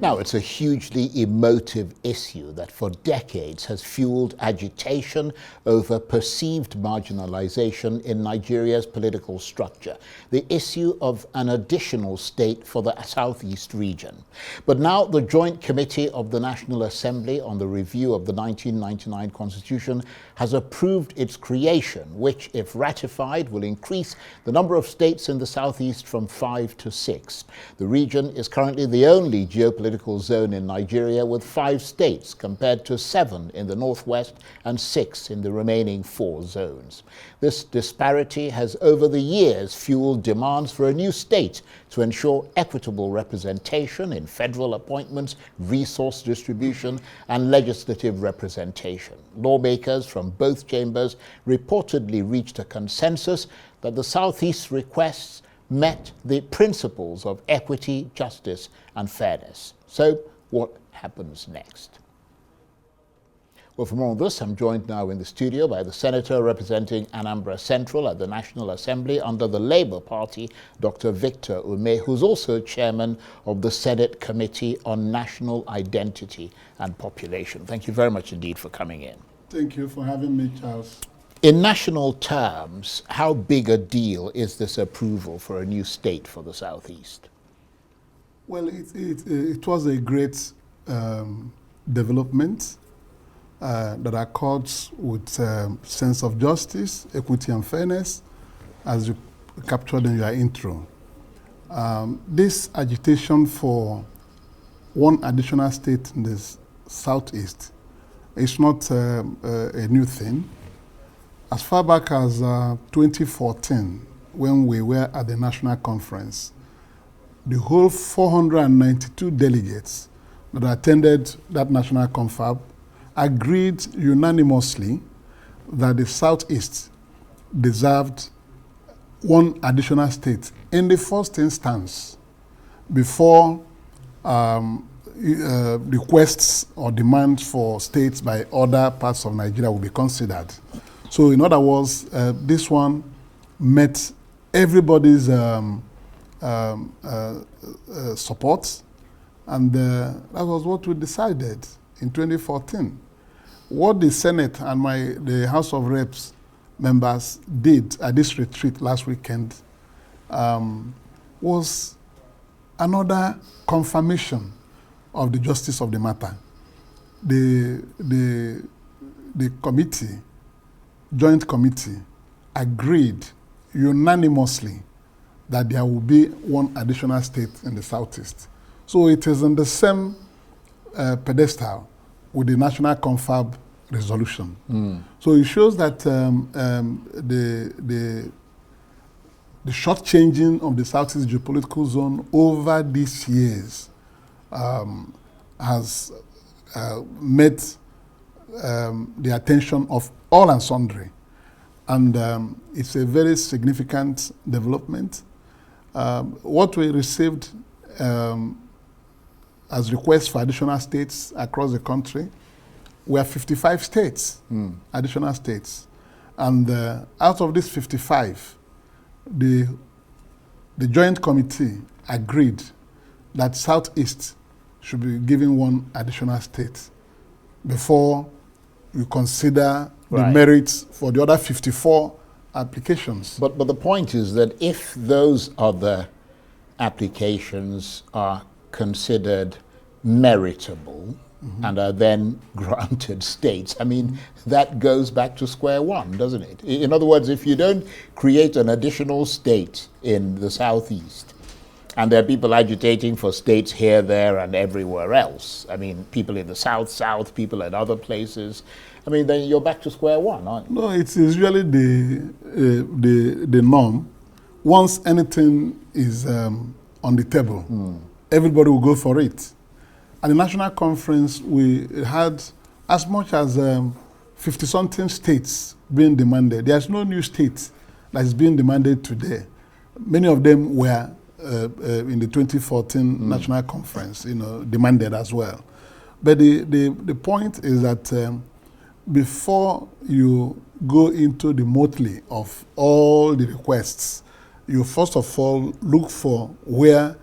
Now, it's a hugely emotive issue that for decades has fueled agitation over perceived marginalization in Nigeria's political structure, the issue of an additional state for the Southeast region. But now the Joint Committee of the National Assembly on the Review of the 1999 Constitution has approved its creation, which, if ratified, will increase the number of states in the Southeast from 5 to 6. The region is currently the only geopolitical zone in Nigeria with 5 states compared to 7 in the Northwest and 6 in the remaining 4 zones. This disparity has over the years fueled demands for a new state to ensure equitable representation in federal appointments, resource distribution, and legislative representation. Lawmakers from both chambers reportedly reached a consensus that the Southeast's requests met the principles of equity, justice, and fairness. So, what happens next? Well, for more on this, I'm joined now in the studio by the senator representing Anambra Central at the National Assembly under the Labour Party, Dr. Victor Umeh, who's also chairman of the Senate Committee on National Identity and Population. Thank you very much indeed for coming in. Thank you for having me, Charles. In national terms, how big a deal is this approval for a new state for the Southeast? Well, it was a great development that accords with sense of justice, equity, and fairness, as you captured in your intro. This agitation for one additional state in the Southeast is not a new thing. As far back as 2014, when we were at the national conference, the whole 492 delegates that attended that national confab agreed unanimously that the Southeast deserved one additional state in the first instance before requests or demands for states by other parts of Nigeria will be considered. So in other words, this one met everybody's support, and that was what we decided in 2014. What the Senate and the House of Reps members did at this retreat last weekend was another confirmation of the justice of the matter. The committee, joint committee, agreed unanimously that there will be one additional state in the Southeast. So it is in the same pedestal with the national confab resolution. So it shows that the shortchanging of the Southeast geopolitical zone over these years has met the attention of all and sundry. And it's a very significant development. What we received as requests for additional states across the country were 55 states, additional states. And out of these 55, the Joint Committee agreed that Southeast should be given one additional state before you consider the merits for the other 54 applications. But the point is that if those other applications are considered meritable and are then granted states, I mean, that goes back to square one, doesn't it? In other words, if you don't create an additional state in the Southeast, and there are people agitating for states here, there, and everywhere else, I mean, people in the South, people in other places, I mean, then you're back to square one, aren't you? No, it's usually the norm. Once anything is on the table, everybody will go for it. At the national conference, we had as much as 50-something states being demanded. There's no new state that is being demanded today. Many of them were in the 2014 national conference, demanded as well. But the point is that before you go into the motley of all the requests, you first of all look for where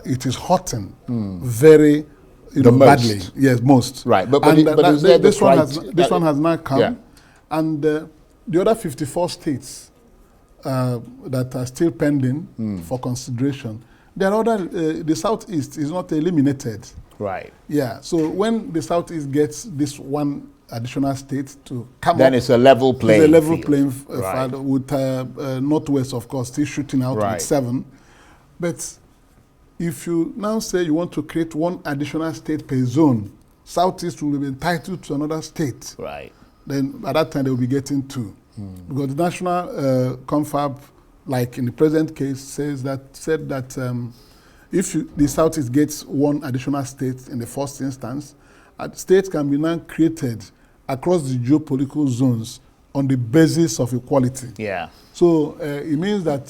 it is hurting very badly. Yes, most. Right, but this one has now come, and the other 54 states that are still pending for consideration. There are other. The Southeast is not eliminated. Right. Yeah. So when the Southeast gets this one additional state to come then up, it's a level playing it's a level field. playing field with Northwest, of course, still shooting out with 7. But if you now say you want to create one additional state per zone, Southeast will be entitled to another state. Right. Then at that time they will be getting 2, because the national confab, like in the present case, said that if the Southeast gets one additional state in the first instance, states can be now created across the geopolitical zones on the basis of equality. Yeah. So it means that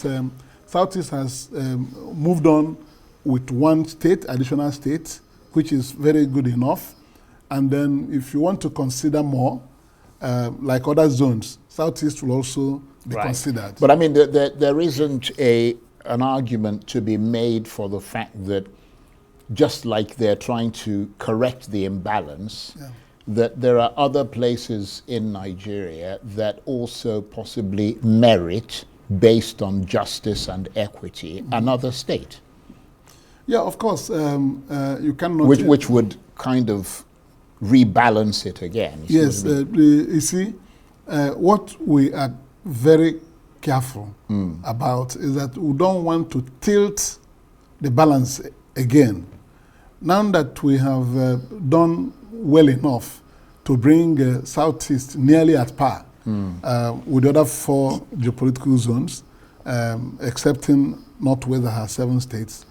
Southeast has moved on with one state, additional state, which is very good enough. And then if you want to consider more, like other zones, Southeast will also be considered. But I mean, there isn't an argument to be made for the fact that just like they're trying to correct the imbalance, that there are other places in Nigeria that also possibly merit, based on justice and equity, another state. Yeah, of course. You cannot... Which would kind of rebalance it again. Yes, you see, what we are very careful about is that we don't want to tilt the balance again. Now that we have done well enough to bring Southeast nearly at par with the other 4 geopolitical zones, excepting Northwest that has 7 states,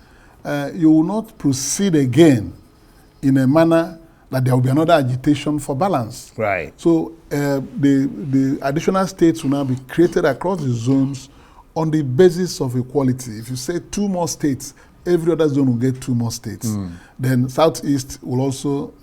you will not proceed again in a manner that there will be another agitation for balance. Right. So the additional states will now be created across the zones on the basis of equality. If you say 2 more states, every other zone will get 2 more states. Then Southeast will also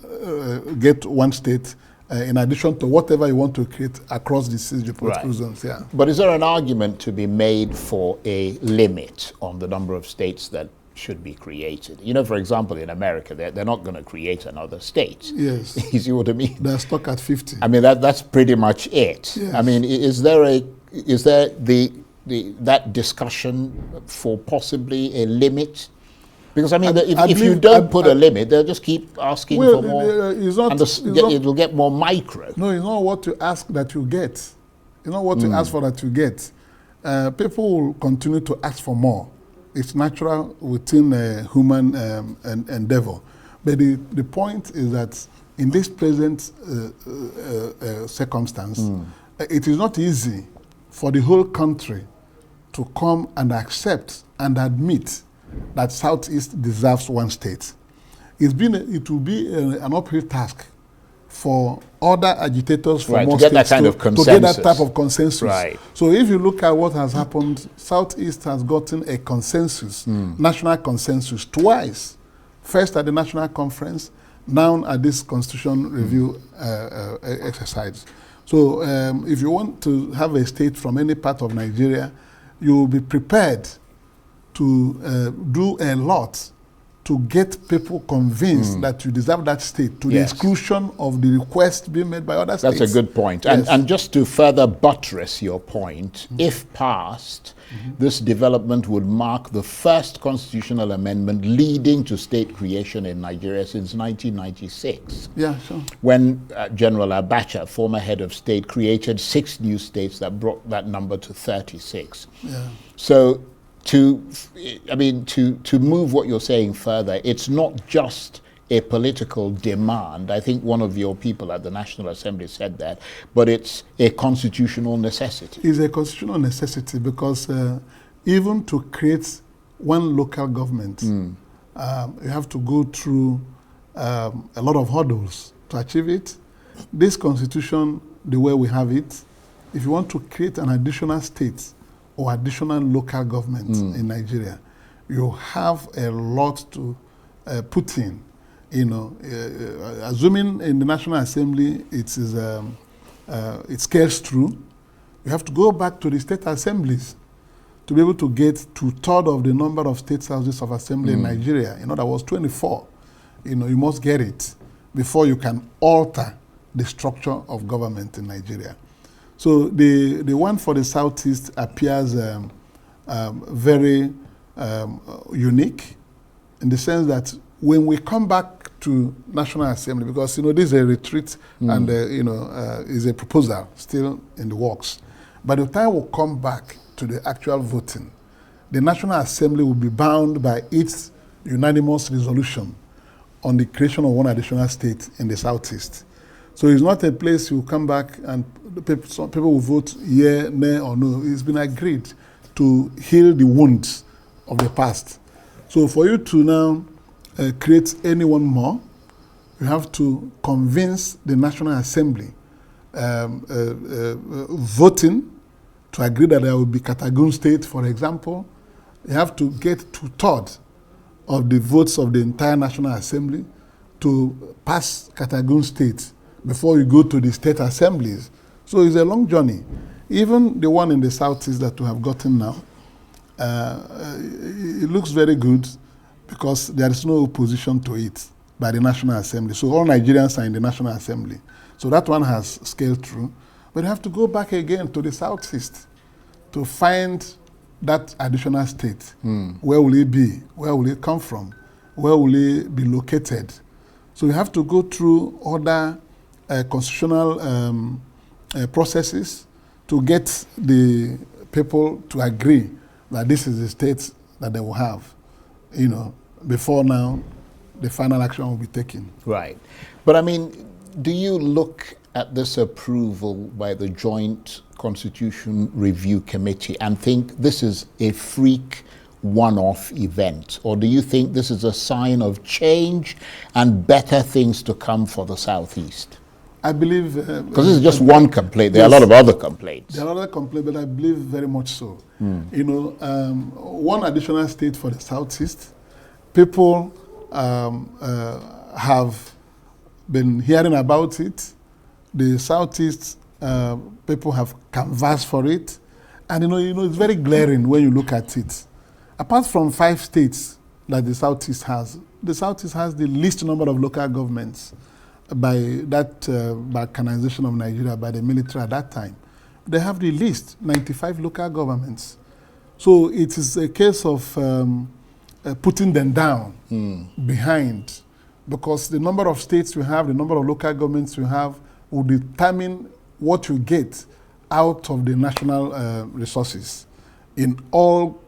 get 1 state in addition to whatever you want to create across the 6 geopolitical zones. Yeah. But is there an argument to be made for a limit on the number of states that should be created? You know, for example, in America, they're not going to create another state. Yes. You see what I mean? They're stuck at 50. I mean, that's pretty much it. Yes. I mean, is there that discussion for possibly a limit? Because I mean, if you don't put a limit, they'll just keep asking for more, it'll get more micro. No, it's not what you ask that you get. It's not what you ask for that you get. People will continue to ask for more. It's natural within human endeavor. But the point is that in this present circumstance, it is not easy for the whole country to come and accept and admit that Southeast deserves 1 state. It will be an uphill task for other agitators for more states to get that type of consensus. Right. So if you look at what has happened, Southeast has gotten a consensus, national consensus, twice. First at the National Conference, now at this Constitution Review exercise. So if you want to have a state from any part of Nigeria, you will be prepared to do a lot to get people convinced that you deserve that state, to the exclusion of the request being made by other states. That's a good point. Yes. And just to further buttress your point, if passed, this development would mark the first constitutional amendment leading to state creation in Nigeria since 1996. Yeah, sure. When General Abacha, former head of state, created 6 new states that brought that number to 36. Yeah. So to move what you're saying further, it's not just a political demand. I think one of your people at the National Assembly said that, but it's a constitutional necessity. It's a constitutional necessity because even to create one local government, you have to go through a lot of hurdles to achieve it. This constitution, the way we have it, if you want to create an additional state or additional local government in Nigeria, you have a lot to put in. You know, assuming in the National Assembly it scales through, you have to go back to the state assemblies to be able to get 2/3 of the number of state houses of assembly in Nigeria. In other words, 24. You must get it before you can alter the structure of government in Nigeria. So the one for the Southeast appears very unique in the sense that when we come back to National Assembly, because this is a retreat and is a proposal still in the works. By the time we come back to the actual voting, the National Assembly will be bound by its unanimous resolution on the creation of one additional state in the Southeast. So it's not a place you come back and some people will vote yeah, nay, or no. It's been agreed to heal the wounds of the past. So for you to now create anyone more, you have to convince the National Assembly voting to agree that there will be Katagun State, for example. You have to get 2/3 of the votes of the entire National Assembly to pass Katagun State before you go to the state assemblies. So it's a long journey. Even the one in the Southeast that we have gotten now, it looks very good because there is no opposition to it by the National Assembly. So all Nigerians are in the National Assembly. So that one has scaled through. But you have to go back again to the Southeast to find that additional state. Where will it be? Where will it come from? Where will it be located? So you have to go through other constitutional processes to get the people to agree that this is the state that they will have, before now the final action will be taken. Right. But I mean, do you look at this approval by the Joint Constitution Review Committee and think this is a freak one-off event? Or do you think this is a sign of change and better things to come for the Southeast? I believe... Because this is just one complaint. There are a lot of other complaints. There are other complaints, but I believe very much so. One additional state for the Southeast, people have been hearing about it. The Southeast people have canvassed for it. And it's very glaring when you look at it. Apart from 5 states that the Southeast has the least number of local governments by that balkanization of Nigeria by the military at that time. They have the least, 95 local governments. So it is a case of putting them down behind, because the number of states you have, the number of local governments you have will determine what you get out of the national resources in all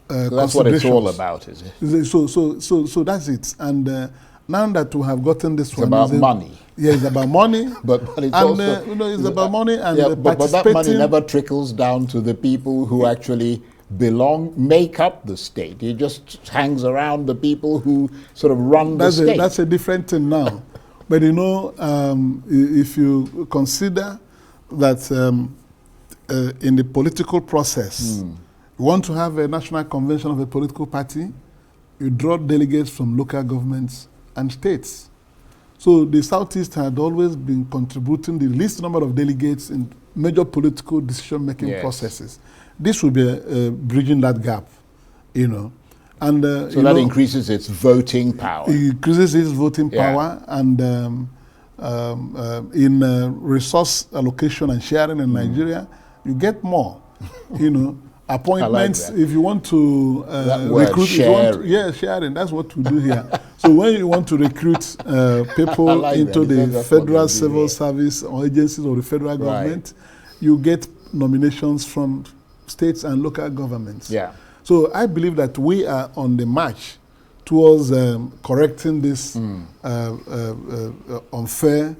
so that's what it's all about, is it? So that's it. And now that we have gotten this one, it's about money. Yeah, it's about money. but it's also it's about money and but that money never trickles down to the people who actually make up the state. It just hangs around the people who sort of run the state. That's a different thing now. But if you consider that in the political process, you want to have a national convention of a political party, you draw delegates from local governments and states. So the Southeast had always been contributing the least number of delegates in major political decision-making processes. This will be bridging that gap, And so that increases its voting power. It increases its voting power, and in resource allocation and sharing in Nigeria, you get more, Appointments, like if you want to recruit, sharing, that's what we do here. So when you want to recruit people into the federal civil service or agencies of the federal government, you get nominations from states and local governments. Yeah. So I believe that we are on the march towards correcting this unfair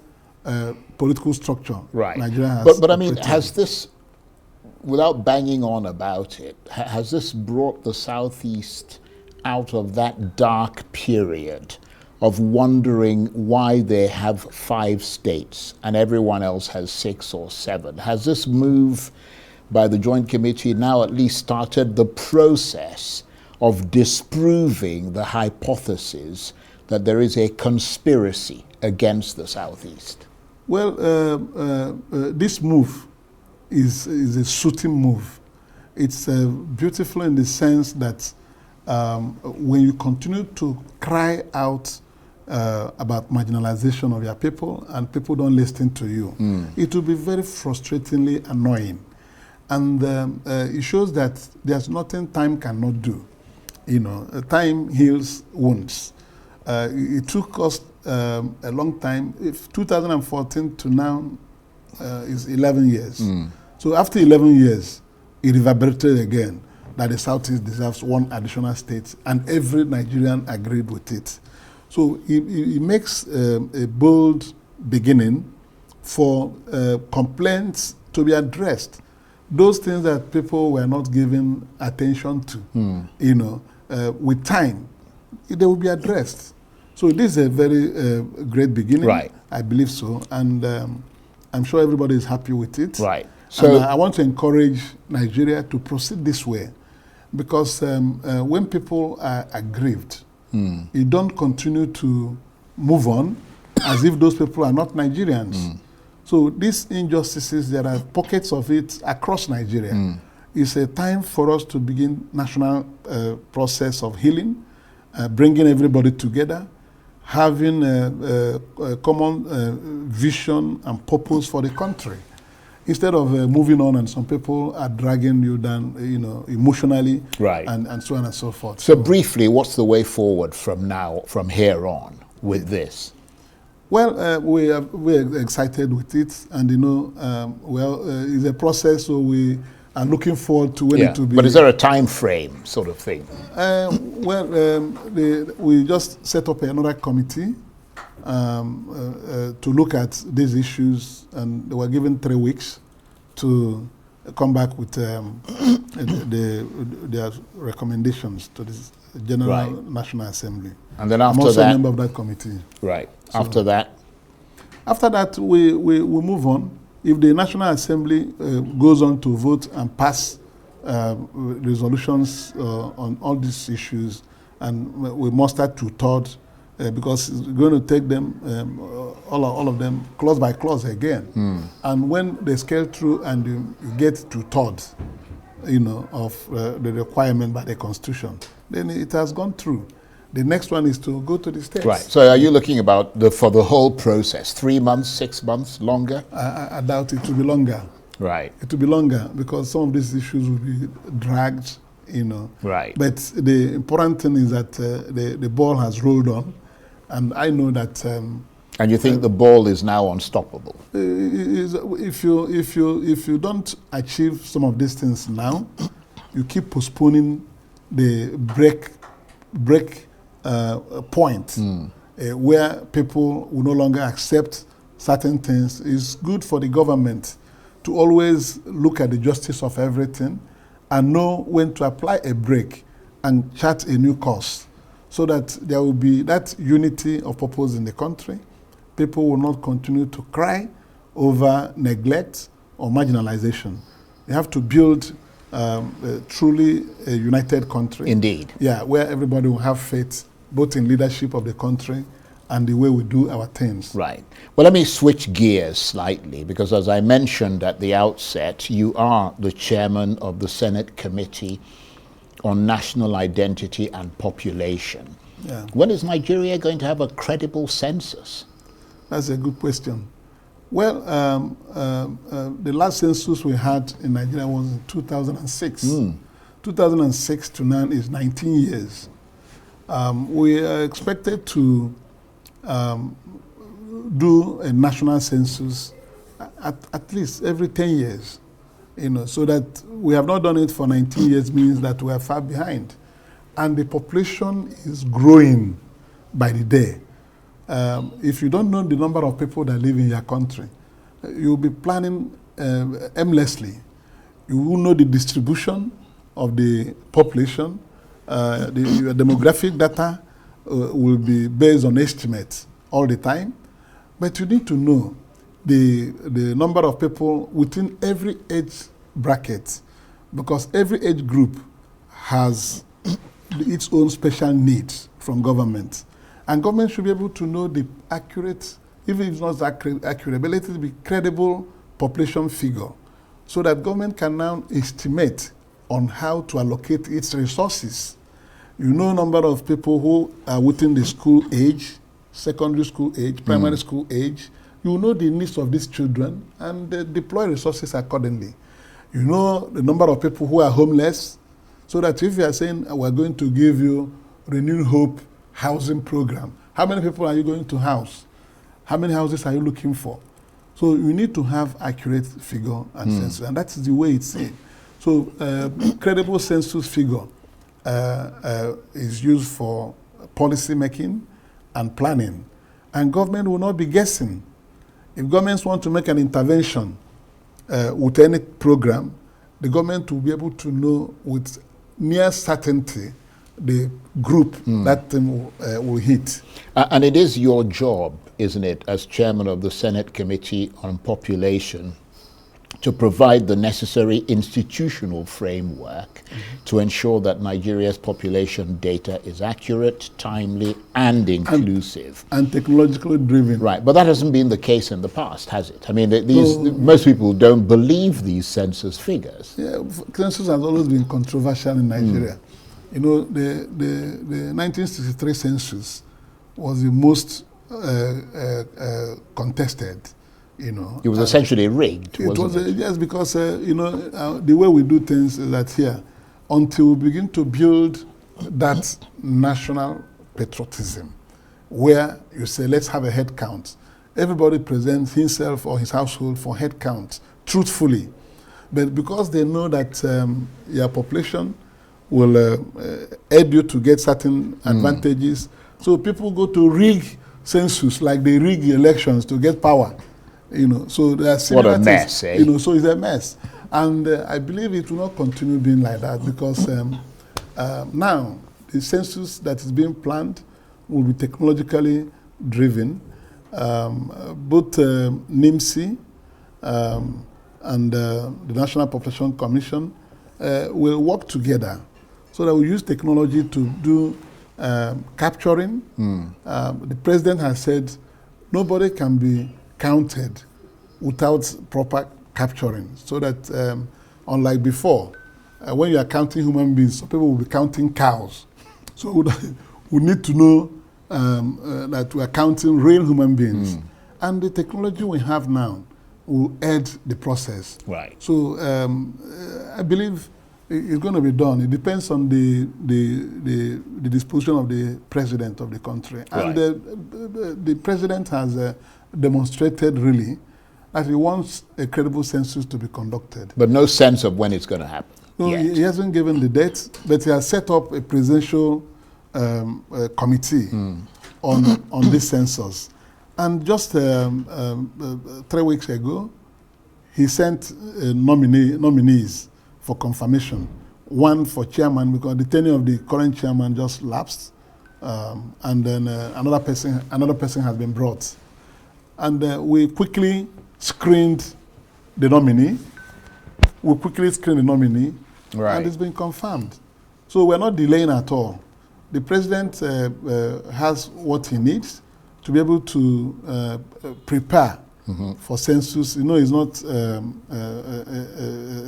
political structure. Right. Nigeria has but I mean, has this, without banging on about it, has this brought the Southeast out of that dark period of wondering why they have 5 states and everyone else has 6 or 7? Has this move by the Joint Committee now at least started the process of disproving the hypothesis that there is a conspiracy against the Southeast? Well, this move is a shooting move, It's beautiful in the sense that when you continue to cry out about marginalization of your people and people don't listen to you, it will be very frustratingly annoying. And it shows that there's nothing time cannot do. You know, time heals wounds. It took us a long time. If 2014 to now is 11 years. So after 11 years, it reverberated again that the Southeast deserves one additional state, and every Nigerian agreed with it. So it makes a bold beginning for complaints to be addressed. Those things that people were not giving attention to, you know, with time, they will be addressed. So this is a very great beginning. Right. I believe so, and I'm sure everybody is happy with it. Right. So and I want to encourage Nigeria to proceed this way, because when people are aggrieved, you don't continue to move on as if those people are not Nigerians. So these injustices, there are pockets of it across Nigeria. It's a time for us to begin national process of healing, bringing everybody together, having a common vision and purpose for the country, instead of moving on and some people are dragging you down, you know, emotionally, right, and so on and so forth. So briefly, what's the way forward from here on with this? Well, we're excited with it, and you know, it's a process, so we are looking forward to when it will be. But is there a time frame, sort of thing? We just set up another committee to look at these issues, and they were given 3 weeks to come back with their recommendations to the General National Assembly. And then after I'm also that, a member of that committee. Right. So After that, we move on. If the National Assembly goes on to vote and pass resolutions on all these issues, and we muster 2/3, because it's going to take them, all of them, clause by clause again. And when they scale through and you get 2/3, you know, of the requirement by the Constitution, then it has gone through. The next one is to go to the states. Right. So are you looking about for the whole process, 3 months, 6 months, longer? I doubt it will be longer. Right. It will be longer because some of these issues will be dragged, you know. Right. But the important thing is that the ball has rolled on, and I know that. And you think the ball is now unstoppable? If you don't achieve some of these things now, you keep postponing the break point where people will no longer accept certain things. It's good for the government to always look at the justice of everything and know when to apply a break and chart a new course, so that there will be that unity of purpose in the country. People will not continue to cry over neglect or marginalization. You have to build truly a united country. Indeed. Yeah, where everybody will have faith both in leadership of the country and the way we do our things. Right. Well, let me switch gears slightly, because as I mentioned at the outset, you are the chairman of the Senate Committee on National Identity and Population. Yeah. When is Nigeria going to have a credible census? That's a good question. Well, the last census we had in Nigeria was in 2006. 2006 to now is 19 years. We are expected to do a national census at least every 10 years. You know, so that we have not done it for 19 years means that we are far behind. And the population is growing by the day. If you don't know the number of people that live in your country, you'll be planning aimlessly. You will know the distribution of the population. Your demographic data will be based on estimates all the time. But you need to know the number of people within every age bracket, because every age group has its own special needs from government. And government should be able to know the accurate, even if it's not accurate, but it be credible population figure, so that government can now estimate on how to allocate its resources. You know, number of people who are within the school age, secondary school age, primary school age. You know the needs of these children and deploy resources accordingly. You know the number of people who are homeless, so that if you are saying we're going to give you Renewed Hope housing program, how many people are you going to house? How many houses are you looking for? So you need to have accurate figure and census, and that's the way it's in. So credible census figure is used for policy making and planning, and government will not be guessing. If governments want to make an intervention with any program, the government will be able to know with near certainty the group that thing will hit. And it is your job, isn't it, as chairman of the Senate Committee on Population, to provide the necessary institutional framework to ensure that Nigeria's population data is accurate, timely, and inclusive. And technologically driven. Right, but that hasn't been the case in the past, has it? I mean, most people don't believe these census figures. Yeah, census has always been controversial in Nigeria. You know, the 1963 census was the most contested. You know, it was essentially rigged. Wasn't it? Yes, because you know the way we do things is that here, until we begin to build that national patriotism, where you say let's have a head count, everybody presents himself or his household for head count truthfully, but because they know that your population will aid you to get certain advantages, so people go to rig census like they rig elections to get power. You know, so there are similar what a mess, eh? You know, so it's a mess, and I believe it will not continue being like that because now the census that is being planned will be technologically driven. Both NIMSI and the National Population Commission will work together so that we use technology to do capturing. The president has said nobody can be counted without proper capturing, so that unlike before, when you are counting human beings, some people will be counting cows. So we need to know that we are counting real human beings. And the technology we have now will aid the process. Right. So I believe it's going to be done. It depends on the disposition of the president of the country. Right. And the president has demonstrated really that he wants a credible census to be conducted. But no sense of when it's going to happen. No, yet. he hasn't given the date, but he has set up a presidential committee on this census. And just 3 weeks ago, he sent nominees for confirmation. One for chairman, because the tenure of the current chairman just lapsed, and then another person has been brought. And we quickly screened the nominee. Right. And it's been confirmed. So we're not delaying at all. The president has what he needs to be able to prepare for census. You know, it's not a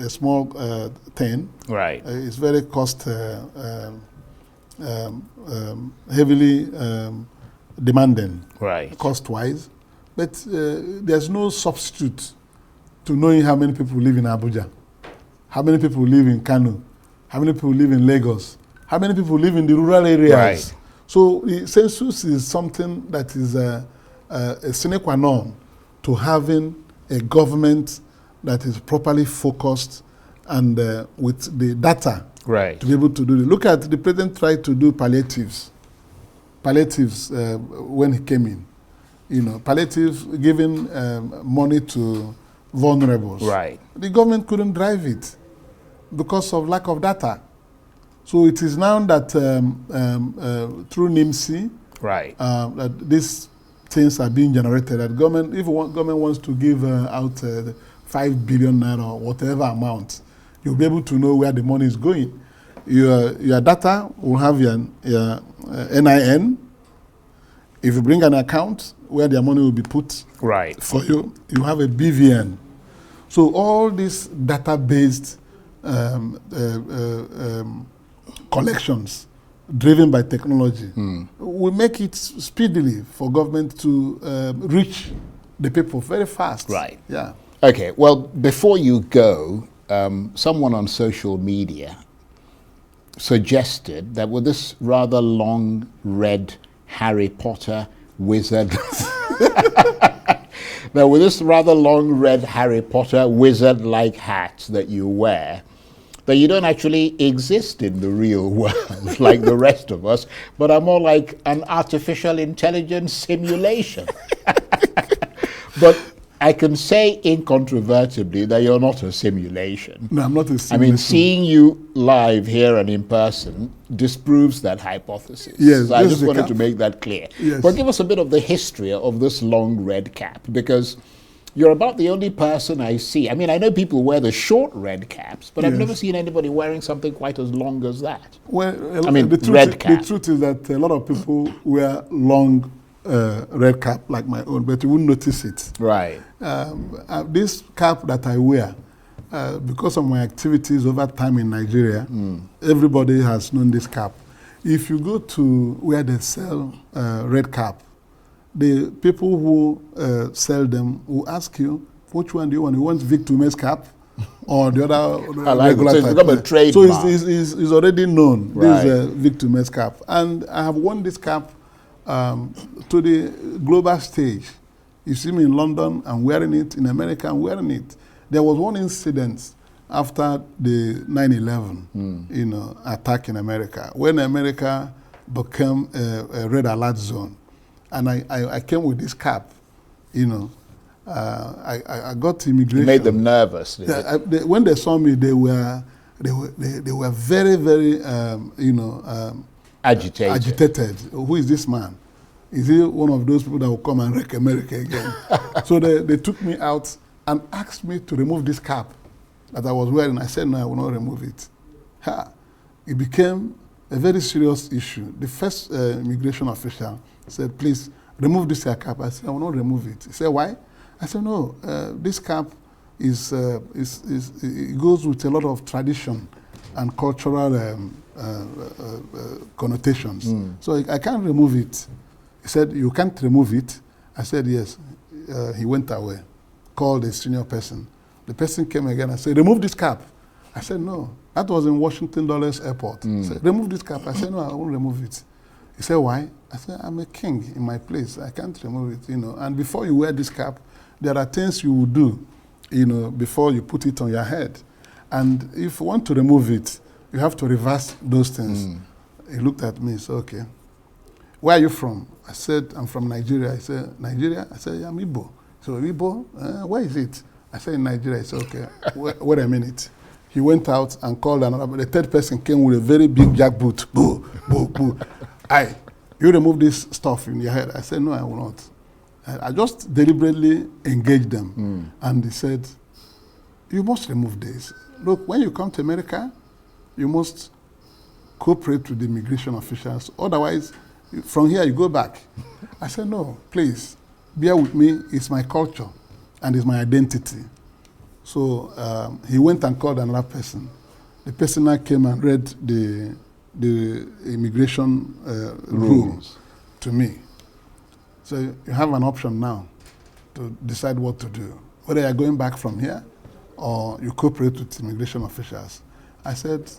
small thing. Right. It's very heavily demanding. Right. Cost-wise. But there's no substitute to knowing how many people live in Abuja, how many people live in Kano, how many people live in Lagos, how many people live in the rural areas. Right. So the census is something that is a sine qua non to having a government that is properly focused and with the data Right. to be able to do it. Look at the president tried to do palliatives when he came in. You know, palliatives, giving money to vulnerables. Right. The government couldn't drive it because of lack of data. So it is now that through NIMSI, Right. that these things are being generated. That government, if government wants to give out 5 billion naira or whatever amount, you'll be able to know where the money is going. Your data will have your NIN. If you bring an account where their money will be put Right. for you, you have a BVN. So all this data-based collections driven by technology will make it speedily for government to reach the people very fast. Right. Yeah. Okay, well, before you go, someone on social media suggested that with this rather long red Harry Potter wizard, that with this rather long red Harry Potter wizard-like hat that you wear, that you don't actually exist in the real world like the rest of us, but are more like an artificial intelligence simulation. But I can say incontrovertibly that you're not a simulation. No, I'm not a simulation. I mean, seeing you live here and in person disproves that hypothesis. Yes, so I just wanted to make that clear. Yes. But give us a bit of the history of this long red cap, because you're about the only person I see. I mean, I know people wear the short red caps, but I've never seen anybody wearing something quite as long as that. Well, I mean, the truth, red cap. The truth is that a lot of people wear long red cap like my own, but you wouldn't notice it. Right. This cap that I wear, because of my activities over time in Nigeria, everybody has known this cap. If you go to where they sell red cap, the people who sell them will ask you, which one do you want? You want Vic Umeh's cap or the other regular type? So it's become a trademark. So it's already known. Right. This is Vic Umeh's cap. And I have worn this cap to the global stage. You see me in London, I'm wearing it. In America, I'm wearing it. There was one incident after the 9/11 attack in America, when America became a red alert zone. And I came with this cap, I got immigration. You made them nervous. When they saw me, they were very, very, agitated. Who is this man? Is he one of those people that will come and wreck America again? So they took me out and asked me to remove this cap that I was wearing. I said, no, I will not remove it. It became a very serious issue. The first immigration official said, please, remove this cap. I said, I will not remove it. He said, why? I said, no, this cap it goes with a lot of tradition and cultural connotations. So I can't remove it. He said, you can't remove it? I said, yes. He went away, called a senior person. The person came again and said, remove this cap. I said, no. That was in Washington Dulles Airport. He said, remove this cap. I said, no, I won't remove it. He said, why? I said, I'm a king in my place. I can't remove it, And before you wear this cap, there are things you will do, before you put it on your head. And if you want to remove it, you have to reverse those things. He looked at me and said, okay. Where are you from? I said, I'm from Nigeria. He said, Nigeria? I said, yeah, I'm Igbo. So, Igbo? Where is it? I said, in Nigeria. He said, okay, wait a minute. He went out and called another. The third person came with a very big jackboot. Boo, boo, boo. You remove this stuff in your head. I said, no, I will not. I just deliberately engaged them. And he said, you must remove this. Look, when you come to America, you must cooperate with the immigration officials. Otherwise, from here you go back. I said, no, please, bear with me. It's my culture and it's my identity. So he went and called another person. The person now came and read the immigration rules to me. So you have an option now to decide what to do. Whether you're going back from here or you cooperate with immigration officials. I said,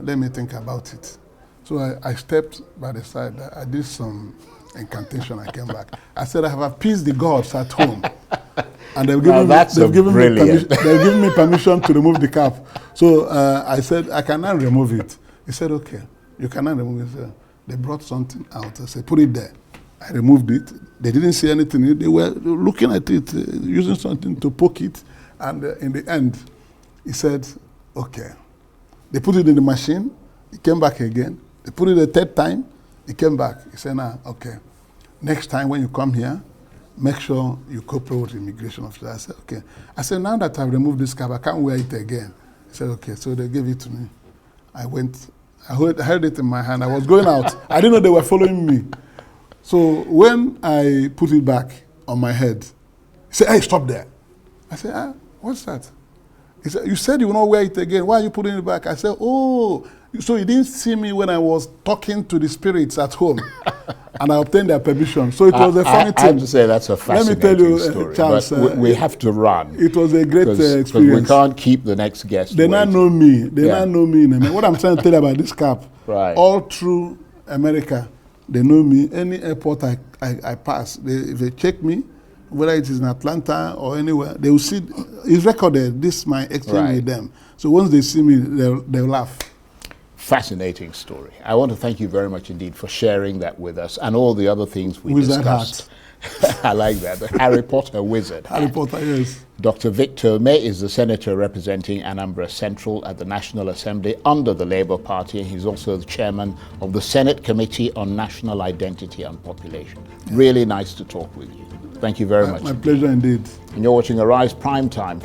let me think about it. So I stepped by the side. I did some incantation. I came back. I said, I have appeased the gods at home. And they've given me permission to remove the cap. So I said, I cannot remove it. He said, okay, you cannot remove it. They brought something out. I said, put it there. I removed it. They didn't see anything. They were looking at it, using something to poke it. And in the end, he said, okay. They put it in the machine. He came back again. They put it a third time. He came back. He said, okay. Next time when you come here, make sure you cooperate with the immigration officer. I said, okay. I said, now that I've removed this cap, I can't wear it again. He said, okay. So they gave it to me. I went, I held it in my hand. I was going out. I didn't know they were following me. So when I put it back on my head, he said, hey, stop there. I said, what's that? He said, you said you will not wear it again. Why are you putting it back? I said, oh, so you didn't see me when I was talking to the spirits at home. And I obtained their permission. So it was a funny thing. I have to say that's a fascinating story. Charles, but we have to run. It was a great experience. Because we can't keep the next guest They waiting. now know me. They now know me. What I'm trying to tell you about this cap, right. all through America, they know me. Any airport I pass, if they check me, whether it is in Atlanta or anywhere, they will see, it's recorded, this is my exchange with them. So once they see me, they'll laugh. Fascinating story. I want to thank you very much indeed for sharing that with us and all the other things we discussed. I like that. The Harry Potter wizard. Harry Potter, yes. Dr. Victor Umeh is the senator representing Anambra Central at the National Assembly under the Labour Party. He's also the chairman of the Senate Committee on National Identity and Population. Really nice to talk with you. Thank you very much. My pleasure indeed. And you're watching Arise Prime Time.